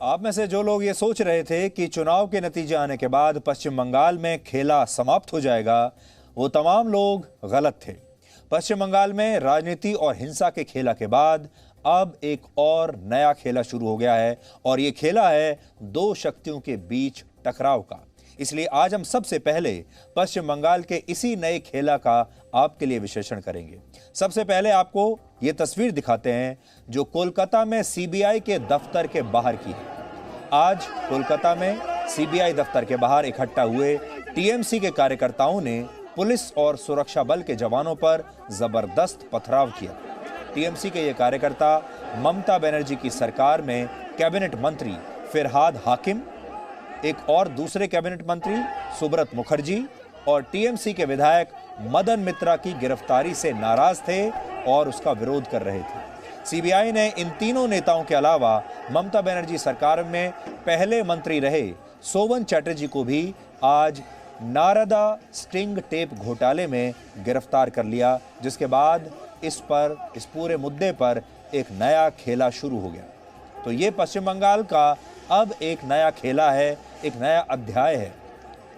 आप में से जो लोग ये सोच रहे थे कि चुनाव के नतीजे आने के बाद पश्चिम बंगाल में खेला समाप्त हो जाएगा, वो तमाम लोग गलत थे। पश्चिम बंगाल में राजनीति और हिंसा के खेला के बाद अब एक और नया खेला शुरू हो गया है और ये खेला है दो शक्तियों के बीच टकराव का। इसलिए आज हम सबसे पहले पश्चिम बंगाल के इसी नए खेला का आपके लिए विश्लेषण करेंगे। सबसे पहले आपको ये तस्वीर दिखाते हैं जो कोलकाता में सीबीआई के दफ्तर के बाहर की है। आज कोलकाता में सीबीआई दफ्तर के बाहर इकट्ठा हुए टीएमसी के कार्यकर्ताओं ने पुलिस और सुरक्षा बल के जवानों पर जबरदस्त पथराव किया। टीएमसी के ये कार्यकर्ता ममता बनर्जी की सरकार में कैबिनेट मंत्री फिरहाद हाकिम, एक और दूसरे कैबिनेट मंत्री सुब्रत मुखर्जी और टीएमसी के विधायक मदन मित्रा की गिरफ्तारी से नाराज थे और उसका विरोध कर रहे थे। सीबीआई ने इन तीनों नेताओं के अलावा ममता बनर्जी सरकार में पहले मंत्री रहे सोवन चैटर्जी को भी आज नारदा स्टिंग टेप घोटाले में गिरफ्तार कर लिया, जिसके बाद इस पूरे मुद्दे पर एक नया खेला शुरू हो गया। तो ये पश्चिम बंगाल का अब एक नया खेला है, एक नया अध्याय है।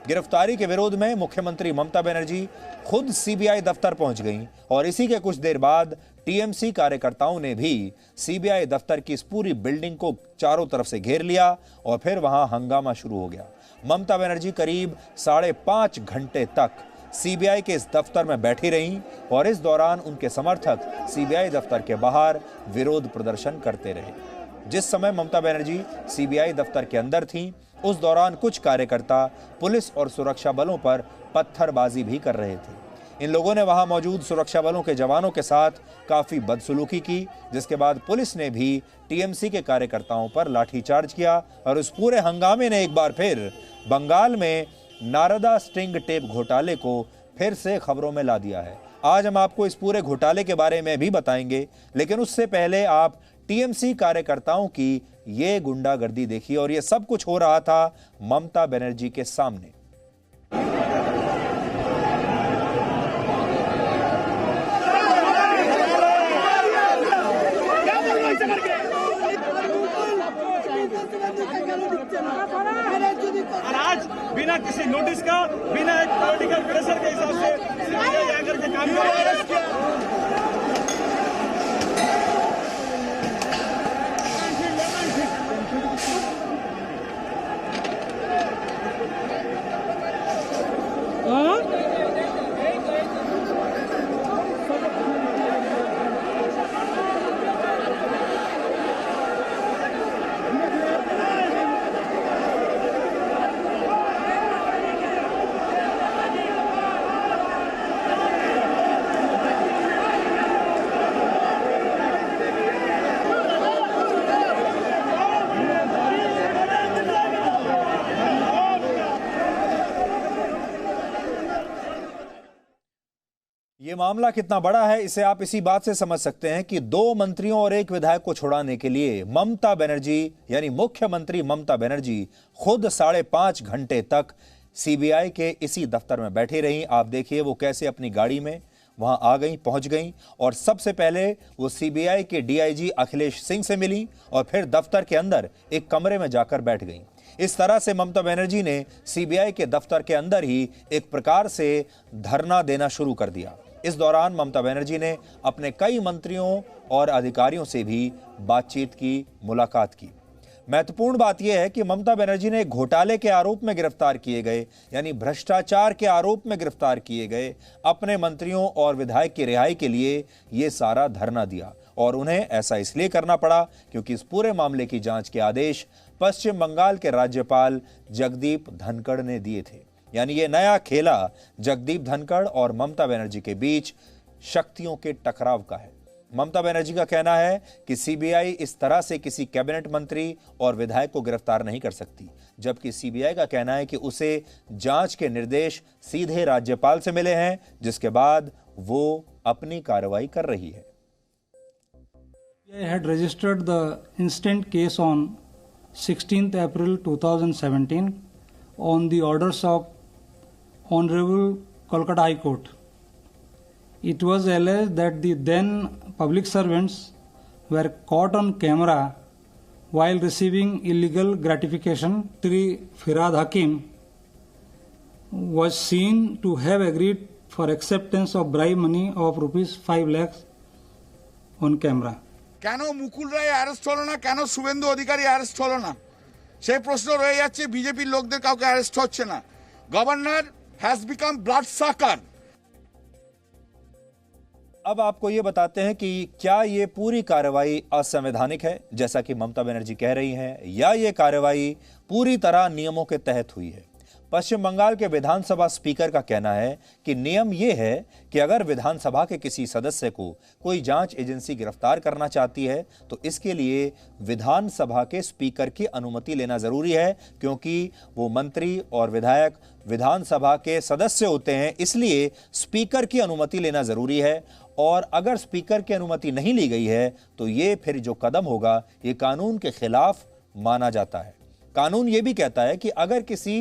गिरफ्तारी के विरोध में मुख्यमंत्री ममता बनर्जी खुद सीबीआई दफ्तर पहुंच गईं और इसी के कुछ देर बाद टीएमसी कार्यकर्ताओं ने भी सीबीआई दफ्तर की इस पूरी बिल्डिंग को चारों तरफ से घेर लिया और फिर वहां हंगामा शुरू हो गया। ममता बनर्जी करीब 5.5 घंटे तक सीबीआई के इस दफ्तर में बैठी रहीं और इस दौरान उनके समर्थक सीबीआई दफ्तर के बाहर विरोध प्रदर्शन करते रहे। जिस समय ममता बनर्जी सीबीआई दफ्तर के अंदर थीं, उस दौरान कुछ कार्यकर्ता पुलिस और सुरक्षा बलों पर पत्थरबाजी भी कर रहे थे। इन लोगों ने वहां मौजूद सुरक्षा बलों के जवानों के साथ काफी बदसलूकी की, जिसके बाद पुलिस ने भी टीएमसी के कार्यकर्ताओं पर लाठीचार्ज किया और उस पूरे हंगामे ने एक बार फिर बंगाल में नारदा स्टिंग टेप घोटाले को फिर से खबरों में ला दिया है। आज हम आपको इस पूरे घोटाले के बारे में भी बताएंगे, लेकिन उससे पहले आप टीएमसी कार्यकर्ताओं की ये गुंडागर्दी देखिए। और ये सब कुछ हो रहा था ममता बनर्जी के सामने। और आज बिना किसी नोटिस का, बिना एक पॉलिटिकल प्रेशर के हिसाब से सीबीआई आकर के काम कर रहा है। ये मामला कितना बड़ा है इसे आप इसी बात से समझ सकते हैं कि 2 मंत्रियों और 1 विधायक को छुड़ाने के लिए ममता बनर्जी यानी मुख्यमंत्री ममता बनर्जी खुद 5.5 घंटे तक सीबीआई के इसी दफ्तर में बैठी रहीं। आप देखिए वो कैसे अपनी गाड़ी में वहां आ गई, पहुंच गई और सबसे पहले वो सीबीआई के डीआईजी अखिलेश सिंह से मिली और फिर दफ्तर के अंदर एक कमरे में जाकर बैठ गई। इस तरह से ममता बनर्जी ने सीबीआई के दफ्तर के अंदर ही एक प्रकार से धरना देना शुरू कर दिया। इस दौरान ममता बनर्जी ने अपने कई मंत्रियों और अधिकारियों से भी बातचीत की, मुलाकात की। महत्वपूर्ण बात यह है कि ममता बनर्जी ने घोटाले के आरोप में गिरफ्तार किए गए यानी भ्रष्टाचार के आरोप में गिरफ्तार किए गए अपने मंत्रियों और विधायक की रिहाई के लिए यह सारा धरना दिया और उन्हें ऐसा इसलिए करना पड़ा क्योंकि इस पूरे मामले की जांच के आदेश पश्चिम बंगाल के राज्यपाल जगदीप धनखड़ ने दिए थे। यानी ये नया खेला जगदीप धनखड़ और ममता बनर्जी के बीच शक्तियों के टकराव का है। ममता बनर्जी का कहना है कि सीबीआई इस तरह से किसी कैबिनेट मंत्री और विधायक को गिरफ्तार नहीं कर सकती, जबकि सीबीआई का कहना है कि उसे जांच के निर्देश सीधे राज्यपाल से मिले हैं, जिसके बाद वो अपनी कार्रवाई कर रही है। I had registered the instant case on 16th April 2017 on the orders of Honorable Kolkata High Court. It was alleged that the then public servants were caught on camera while receiving illegal gratification. Sri Firad Hakim was seen to have agreed for acceptance of bribe money of rupees 5 lakhs on camera. কেন Mukul Roy arrest হলো না, কেন Suvendu Adhikari arrest হলো না, সেই প্রশ্ন রয়ে যাচ্ছে। বিজেপির লোকদের কাউকে অ্যারেস্ট হচ্ছে না। Governor has become blood sucker. अब आपको ये बताते हैं कि क्या ये पूरी कार्रवाई असंवैधानिक है जैसा कि ममता बनर्जी कह रही हैं, या ये कार्रवाई पूरी तरह नियमों के तहत हुई है। पश्चिम बंगाल के विधानसभा स्पीकर का कहना है कि नियम यह है कि अगर विधानसभा के किसी सदस्य को कोई जांच एजेंसी गिरफ्तार करना चाहती है तो इसके लिए विधानसभा के स्पीकर की अनुमति लेना जरूरी है, क्योंकि वो मंत्री और विधायक विधानसभा के सदस्य होते हैं, इसलिए स्पीकर की अनुमति लेना जरूरी है। और अगर स्पीकर की अनुमति नहीं ली गई है तो ये फिर जो कदम होगा ये कानून के खिलाफ माना जाता है। कानून ये भी कहता है कि अगर किसी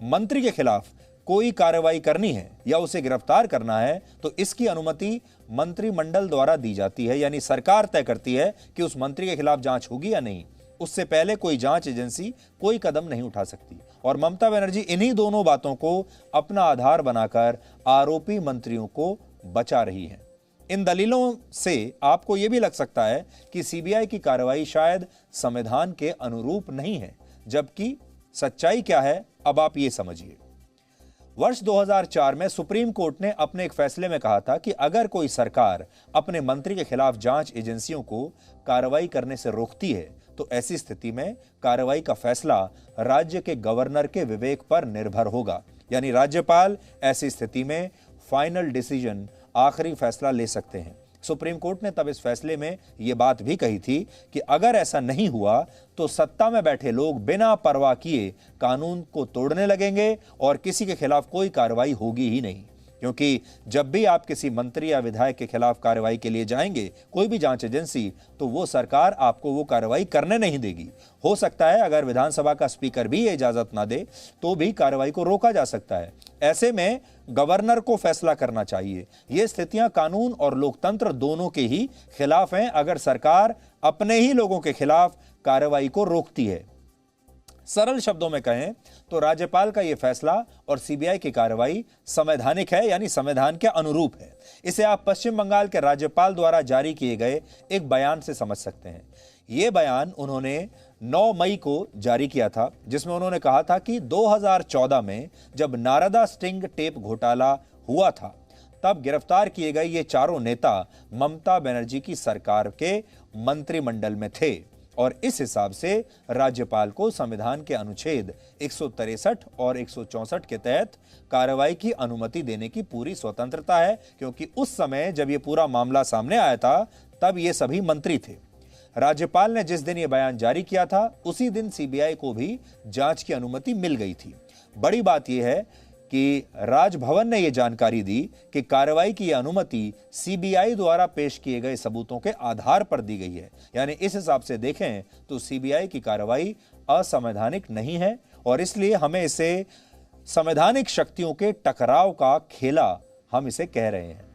मंत्री के खिलाफ कोई कार्रवाई करनी है या उसे गिरफ्तार करना है तो इसकी अनुमति मंत्रिमंडल द्वारा दी जाती है, यानी सरकार तय करती है कि उस मंत्री के खिलाफ जांच होगी या नहीं। उससे पहले कोई जांच एजेंसी कोई कदम नहीं उठा सकती। और ममता बनर्जी इन्हीं दोनों बातों को अपना आधार बनाकर आरोपी मंत्रियों को बचा रही है। इन दलीलों से आपको यह भी लग सकता है कि सीबीआई की कार्रवाई शायद संविधान के अनुरूप नहीं है, जबकि सच्चाई क्या है अब आप ये समझिए। वर्ष 2004 में सुप्रीम कोर्ट ने अपने एक फैसले में कहा था कि अगर कोई सरकार अपने मंत्री के खिलाफ जांच एजेंसियों को कार्रवाई करने से रोकती है तो ऐसी स्थिति में कार्रवाई का फैसला राज्य के गवर्नर के विवेक पर निर्भर होगा, यानी राज्यपाल ऐसी स्थिति में फाइनल डिसीजन, आखिरी फैसला ले सकते हैं। सुप्रीम कोर्ट ने तब इस फैसले में यह बात भी कही थी कि अगर ऐसा नहीं हुआ तो सत्ता में बैठे लोग बिना परवाह किए कानून को तोड़ने लगेंगे और किसी के खिलाफ कोई कार्रवाई होगी ही नहीं। क्योंकि जब भी आप किसी मंत्री या विधायक के खिलाफ कार्रवाई के लिए जाएंगे, कोई भी जांच एजेंसी, तो वो सरकार आपको वो कार्रवाई करने नहीं देगी। हो सकता है अगर विधानसभा का स्पीकर भी ये इजाजत ना दे तो भी कार्रवाई को रोका जा सकता है। ऐसे में गवर्नर को फैसला करना चाहिए। ये स्थितियां कानून और लोकतंत्र दोनों के ही खिलाफ हैं अगर सरकार अपने ही लोगों के खिलाफ कार्रवाई को रोकती है। सरल शब्दों में कहें तो राज्यपाल का यह फैसला और सीबीआई की कार्रवाई संवैधानिक है, यानी संविधान के अनुरूप है। इसे आप पश्चिम बंगाल के राज्यपाल द्वारा जारी किए गए एक बयान से समझ सकते हैं। यह बयान उन्होंने 9 मई को जारी किया था, जिसमें उन्होंने कहा था कि 2014 में जब नारदा स्टिंग टेप घोटाला हुआ था तब गिरफ्तार किए गए ये चारों नेता ममता बनर्जी की सरकार के मंत्रिमंडल में थे और इस हिसाब से राज्यपाल को संविधान के अनुच्छेद 163 और 164 के तहत कार्रवाई की अनुमति देने की पूरी स्वतंत्रता है, क्योंकि उस समय जब ये पूरा मामला सामने आया था तब ये सभी मंत्री थे। राज्यपाल ने जिस दिन ये बयान जारी किया था उसी दिन सीबीआई को भी जांच की अनुमति मिल गई थी। बड़ी बात यह है कि राजभवन ने यह जानकारी दी कि कार्रवाई की अनुमति सीबीआई द्वारा पेश किए गए सबूतों के आधार पर दी गई है, यानी इस हिसाब से देखें तो सीबीआई की कार्रवाई असंवैधानिक नहीं है और इसलिए हमें इसे संवैधानिक शक्तियों के टकराव का खेला हम इसे कह रहे हैं।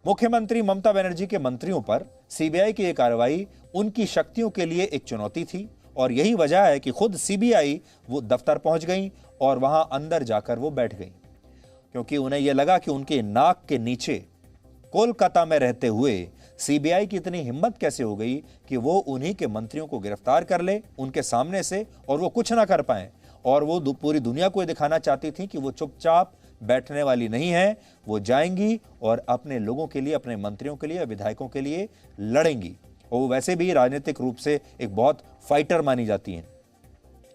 मुख्यमंत्री ममता बनर्जी के मंत्रियों पर सीबीआई की यह कार्रवाई उनकी शक्तियों के लिए एक चुनौती थी और यही वजह है कि खुद सीबीआई वो दफ्तर पहुंच गई और वहां अंदर जाकर वो बैठ गई, क्योंकि उन्हें यह लगा कि उनके नाक के नीचे कोलकाता में रहते हुए सीबीआई की इतनी हिम्मत कैसे हो गई कि वो उन्हीं के मंत्रियों को गिरफ्तार कर ले उनके सामने से और वो कुछ ना कर पाए। और वो पूरी दुनिया को दिखाना चाहती थी कि वो चुपचाप बैठने वाली नहीं है, वो जाएंगी और अपने लोगों के लिए, अपने मंत्रियों के लिए, विधायकों के लिए लड़ेंगी। और वो वैसे भी राजनीतिक रूप से एक बहुत फाइटर मानी जाती हैं।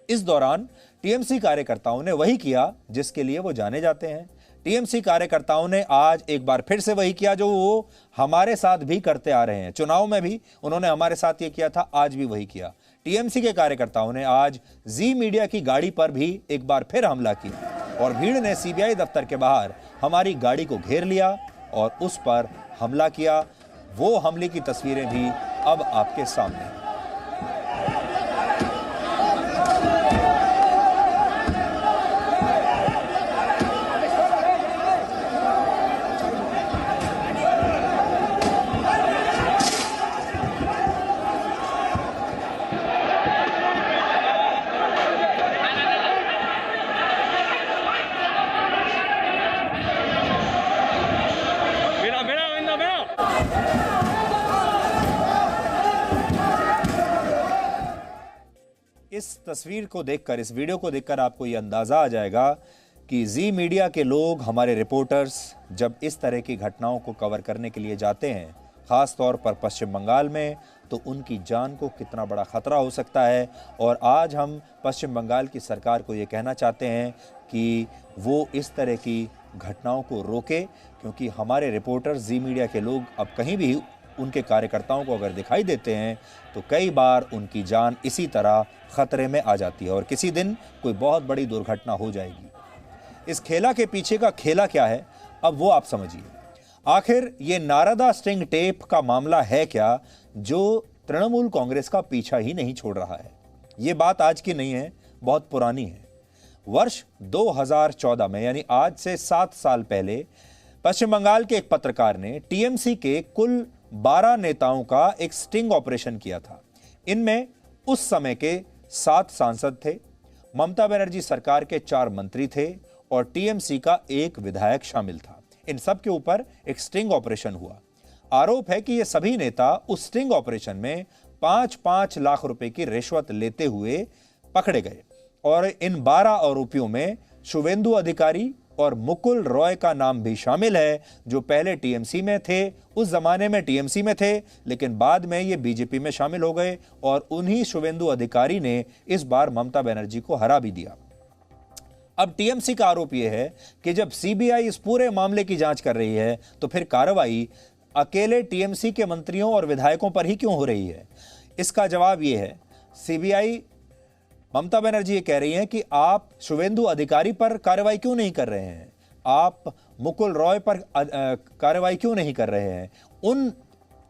इस दौरान टीएमसी कार्यकर्ताओं ने वही किया जिसके लिए वो जाने जाते हैं। टीएमसी कार्यकर्ताओं ने आज एक बार फिर से वही किया जो वो हमारे साथ भी करते आ रहे हैं। चुनाव में भी उन्होंने हमारे साथ ये किया था, आज भी वही किया। टीएमसी के कार्यकर्ताओं ने आज जी मीडिया की गाड़ी पर भी एक बार फिर हमला किया और भीड़ ने सीबीआई दफ्तर के बाहर हमारी गाड़ी को घेर लिया और उस पर हमला किया। वो हमले की तस्वीरें भी अब आपके सामने हैं। इस तस्वीर को देखकर, इस वीडियो को देखकर आपको ये अंदाजा आ जाएगा कि जी मीडिया के लोग, हमारे रिपोर्टर्स जब इस तरह की घटनाओं को कवर करने के लिए जाते हैं, खास तौर पर पश्चिम बंगाल में, तो उनकी जान को कितना बड़ा खतरा हो सकता है। और आज हम पश्चिम बंगाल की सरकार को ये कहना चाहते हैं कि वो इस तरह की घटनाओं को रोके, क्योंकि हमारे रिपोर्टर्स, जी मीडिया के लोग अब कहीं भी उनके कार्यकर्ताओं को अगर दिखाई देते हैं तो कई बार उनकी जान इसी तरह खतरे में आ जाती है और किसी दिन कोई बहुत बड़ी दुर्घटना हो जाएगी। इस खेला के पीछे का खेला क्या है, अब वो आप समझिए। आखिर ये नारदा स्टिंग टेप का मामला है क्या, जो तृणमूल कांग्रेस का पीछा ही नहीं छोड़ रहा है। ये बात आज की नहीं है, बहुत पुरानी है। वर्ष 2014 में, यानी आज से 7 साल पहले, पश्चिम बंगाल के एक पत्रकार ने टीएमसी के कुल 12 नेताओं का एक स्टिंग ऑपरेशन किया था। इनमें उस समय के 7 सांसद थे, ममता बनर्जी सरकार के 4 मंत्री थे और टीएमसी का एक विधायक शामिल था। इन सब के ऊपर एक स्टिंग ऑपरेशन हुआ। आरोप है कि ये सभी नेता उस स्टिंग ऑपरेशन में 5-5 लाख रुपए की रिश्वत लेते हुए पकड़े गए और इन 12 आरोपियों में शुवेंदु अधिकारी और मुकुल रॉय का नाम भी शामिल है, जो पहले टीएमसी में थे, उस जमाने में टीएमसी में थे, लेकिन बाद में ये बीजेपी में शामिल हो गए और उन्हीं शुवेंदु अधिकारी ने इस बार ममता बनर्जी को हरा भी दिया। अब टीएमसी का आरोप यह है कि जब सीबीआई इस पूरे मामले की जांच कर रही है तो फिर कार्रवाई अकेले टीएमसी के मंत्रियों और विधायकों पर ही क्यों हो रही है। इसका जवाब यह है, सीबीआई, ममता बनर्जी ये कह रही हैं कि आप शुवेंदु अधिकारी पर कार्रवाई क्यों नहीं कर रहे हैं, आप मुकुल रॉय पर कार्रवाई क्यों नहीं कर रहे हैं। उन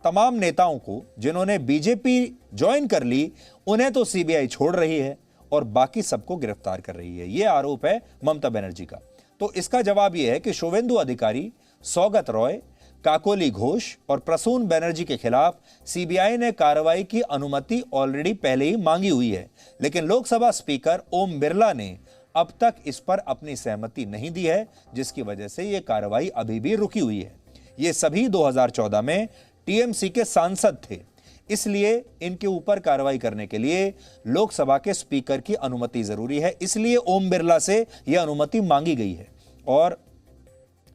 तमाम नेताओं को जिन्होंने बीजेपी ज्वाइन कर ली, उन्हें तो सीबीआई छोड़ रही है और बाकी सबको गिरफ्तार कर रही है। यह आरोप है ममता बनर्जी का। तो इसका जवाब यह है कि शुवेंदु अधिकारी, सौगत रॉय, काकोली घोष और प्रसून बनर्जी के खिलाफ सीबीआई ने कार्रवाई की अनुमति ऑलरेडी पहले ही मांगी हुई है, लेकिन लोकसभा स्पीकर ओम बिरला ने अब तक इस पर अपनी सहमति नहीं दी है, जिसकी वजह से यह कार्रवाई अभी भी रुकी हुई है। ये सभी 2014 में टीएमसी के सांसद थे, इसलिए इनके ऊपर कार्रवाई करने के लिए लोकसभा के स्पीकर की अनुमति जरूरी है। इसलिए ओम बिरला से यह अनुमति मांगी गई है और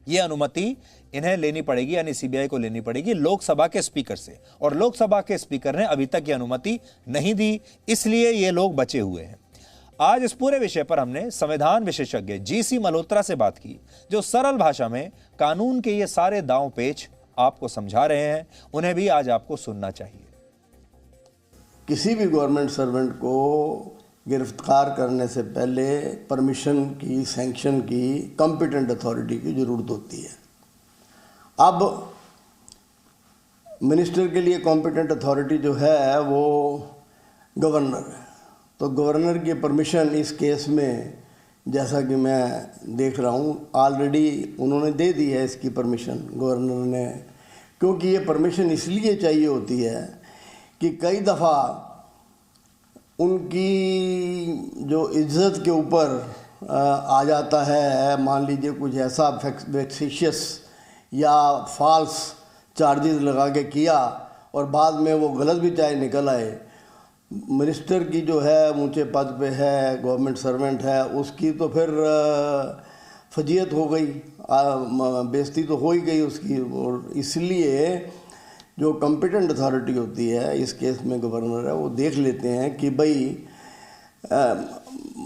यह अनुमति इन्हें लेनी पड़ेगी, यानी सीबीआई को लेनी पड़ेगी लोकसभा के स्पीकर से, और लोकसभा के स्पीकर ने अभी तक यह अनुमति नहीं दी, इसलिए ये लोग बचे हुए हैं। आज इस पूरे विषय पर हमने संविधान विशेषज्ञ जीसी मल्होत्रा से बात की, जो सरल भाषा में कानून के ये सारे दांव पेच आपको समझा रहे हैं। उन्हें भी आज आपको सुनना चाहिए। किसी भी गवर्नमेंट सर्वेंट को गिरफ्तार करने से पहले परमिशन की, सैंक्शन की, कॉम्पिटेंट अथॉरिटी की जरूरत होती है। अब मिनिस्टर के लिए कॉम्पिटेंट अथॉरिटी जो है वो गवर्नर है, तो गवर्नर की परमिशन इस केस में, जैसा कि मैं देख रहा हूँ, ऑलरेडी उन्होंने दे दी है इसकी परमिशन, गवर्नर ने। क्योंकि ये परमिशन इसलिए चाहिए होती है कि कई दफ़ा उनकी जो इज्जत के ऊपर आ जाता है, मान लीजिए कुछ ऐसा वेक्सिशियस या फॉल्स चार्जेस लगा के किया और बाद में वो गलत भी चाहे निकल आए, मिनिस्टर की जो है ऊंचे पद पे है, गवर्नमेंट सर्वेंट है, उसकी तो फिर फजीयत हो गई, बेइज्जती तो हो ही गई उसकी। और इसलिए जो कॉम्पिटेंट अथॉरिटी होती है, इस केस में गवर्नर है, वो देख लेते हैं कि भाई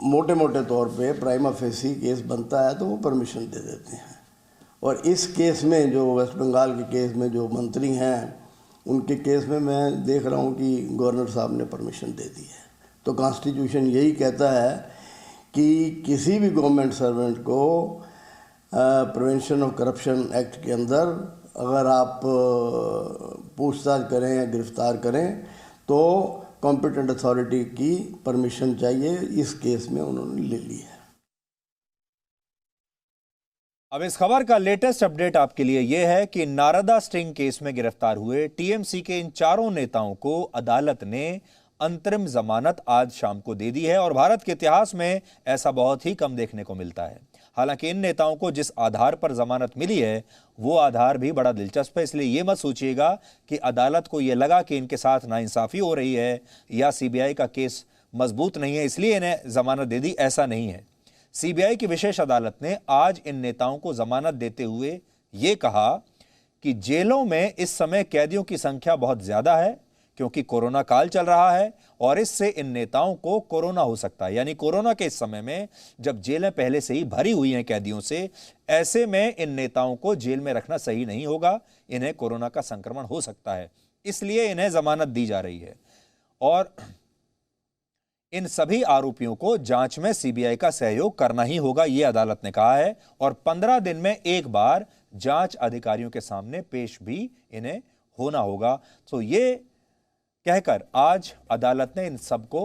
मोटे मोटे तौर पे प्राइमा फेसी केस बनता है तो वो परमिशन दे देते हैं। और इस केस में, जो वेस्ट बंगाल के केस में जो मंत्री हैं, उनके केस में मैं देख रहा हूँ कि गवर्नर साहब ने परमिशन दे दी है। तो कॉन्स्टिट्यूशन यही कहता है कि किसी भी गवर्नमेंट सर्वेंट को प्रिवेंशन ऑफ करप्शन एक्ट के अंदर अगर आप पूछताछ करें या गिरफ्तार करें तो कॉम्पिटेंट अथॉरिटी की परमिशन चाहिए। इस केस में उन्होंने ले ली है। अब इस खबर का लेटेस्ट अपडेट आपके लिए यह है कि नारदा स्टिंग केस में गिरफ्तार हुए टीएमसी के इन चारों नेताओं को अदालत ने अंतरिम जमानत आज शाम को दे दी है और भारत के इतिहास में ऐसा बहुत ही कम देखने को मिलता है। हालांकि इन नेताओं को जिस आधार पर जमानत मिली है वो आधार भी बड़ा दिलचस्प है, इसलिए ये मत सोचिएगा कि अदालत को ये लगा कि इनके साथ नाइंसाफी हो रही है या सीबीआई का केस मजबूत नहीं है इसलिए इन्हें जमानत दे दी। ऐसा नहीं है। सीबीआई की विशेष अदालत ने आज इन नेताओं को जमानत देते हुए ये कहा कि जेलों में इस समय कैदियों की संख्या बहुत ज्यादा है क्योंकि कोरोना काल चल रहा है और इससे इन नेताओं को कोरोना हो सकता है। यानी कोरोना के इस समय में जब जेलें पहले से ही भरी हुई हैं कैदियों से, ऐसे में इन नेताओं को जेल में रखना सही नहीं होगा, इन्हें कोरोना का संक्रमण हो सकता है, इसलिए इन्हें जमानत दी जा रही है। और इन सभी आरोपियों को जांच में सीबीआई का सहयोग करना ही होगा, यह अदालत ने कहा है, और 15 दिन में एक बार जांच अधिकारियों के सामने पेश भी इन्हें होना होगा। तो ये कहकर आज अदालत ने इन सबको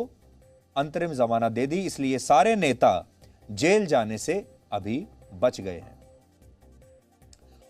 अंतरिम जमानत दे दी, इसलिए सारे नेता जेल जाने से अभी बच गए हैं।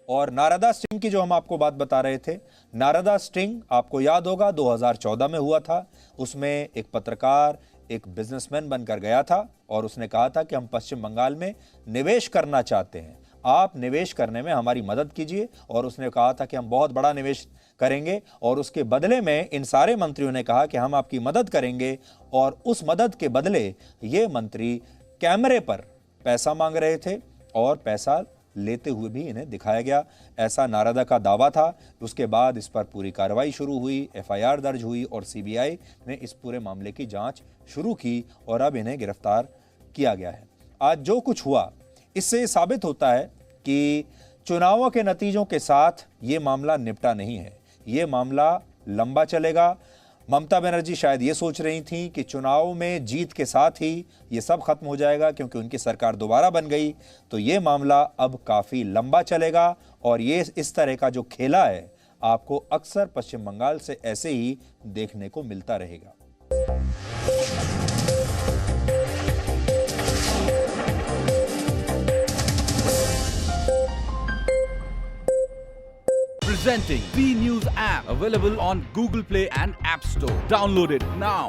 और नारदा स्टिंग की जो हम आपको बात बता रहे थे, नारदा स्टिंग आपको याद होगा 2014 में हुआ था। उसमें एक पत्रकार एक बिजनेसमैन बनकर गया था और उसने कहा था कि हम पश्चिम बंगाल में निवेश करना चाहते हैं, आप निवेश करने में हमारी मदद कीजिए। और उसने कहा था कि हम बहुत बड़ा निवेश करेंगे और उसके बदले में इन सारे मंत्रियों ने कहा कि हम आपकी मदद करेंगे। और उस मदद के बदले ये मंत्री कैमरे पर पैसा मांग रहे थे और पैसा लेते हुए भी इन्हें दिखाया गया, ऐसा नारदा का दावा था। उसके बाद इस पर पूरी कार्रवाई शुरू हुई, एफआईआर दर्ज हुई और सीबीआई ने इस पूरे मामले की जांच शुरू की और अब इन्हें गिरफ्तार किया गया है। आज जो कुछ हुआ इससे साबित होता है कि चुनावों के नतीजों के साथ ये मामला निपटा नहीं है, ये मामला लंबा चलेगा। ममता बनर्जी शायद ये सोच रही थी कि चुनाव में जीत के साथ ही ये सब खत्म हो जाएगा क्योंकि उनकी सरकार दोबारा बन गई, तो ये मामला अब काफी लंबा चलेगा और ये इस तरह का जो खेला है आपको अक्सर पश्चिम बंगाल से ऐसे ही देखने को मिलता रहेगा। Presenting V News app, available on Google Play and App Store. Download it now.